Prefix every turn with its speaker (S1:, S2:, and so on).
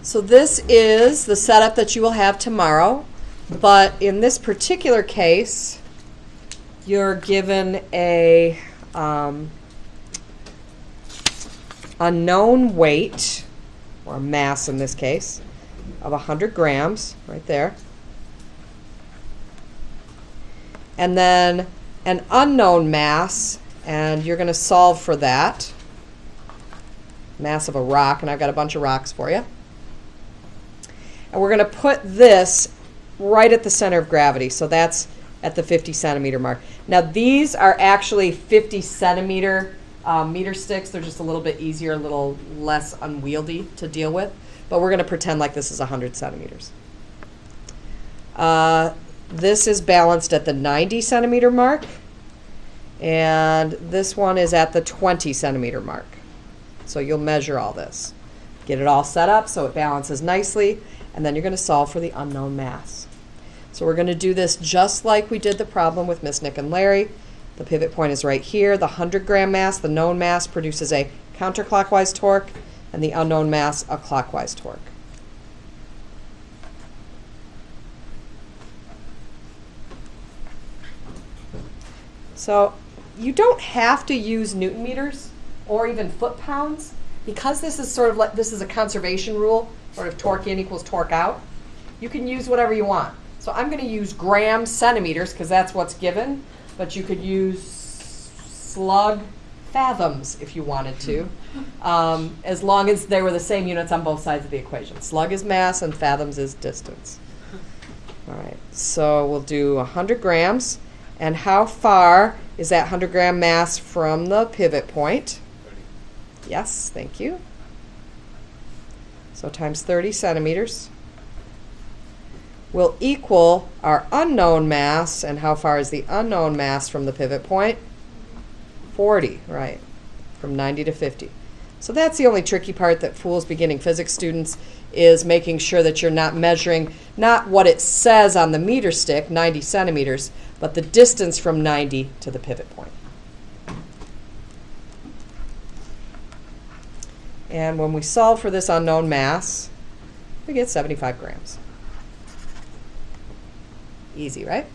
S1: So this is the setup that you will have tomorrow, but in this particular case, you're given a known weight, or mass in this case, of 100 grams, right there. And then an unknown mass, and you're going to solve for that. Mass of a rock, and I've got a bunch of rocks for you. And we're going to put this right at the center of gravity, so that's at the 50 centimeter mark. Now these are actually 50 centimeter meter sticks. They're just a little bit easier, a little less unwieldy to deal with, but we're going to pretend like this is 100 centimeters. This is balanced at the 90 centimeter mark, and this one is at the 20 centimeter mark. So you'll measure all this. Get it all set up so it balances nicely, and then you're going to solve for the unknown mass. So we're going to do this just like we did the problem with Miss Nick and Larry. The pivot point is right here. The 100 gram mass, the known mass, produces a counterclockwise torque, and the unknown mass, a clockwise torque. So you don't have to use Newton meters or even foot pounds, because this is sort of like, this is a conservation rule, sort of torque in equals torque out. You can use whatever you want. So I'm going to use grams, centimeters, because that's what's given, but you could use slug fathoms if you wanted to, as long as they were the same units on both sides of the equation. Slug is mass and fathoms is distance. All right, so we'll do 100 grams. And how far is that 100 gram mass from the pivot point? 30. Yes, thank you. So times 30 centimeters will equal our unknown mass. And how far is the unknown mass from the pivot point? 40, right, from 90 to 50. So that's the only tricky part that fools beginning physics students, is making sure that you're not measuring not what it says on the meter stick, 90 centimeters, but the distance from 90 to the pivot point. And when we solve for this unknown mass, we get 75 grams. Easy, right?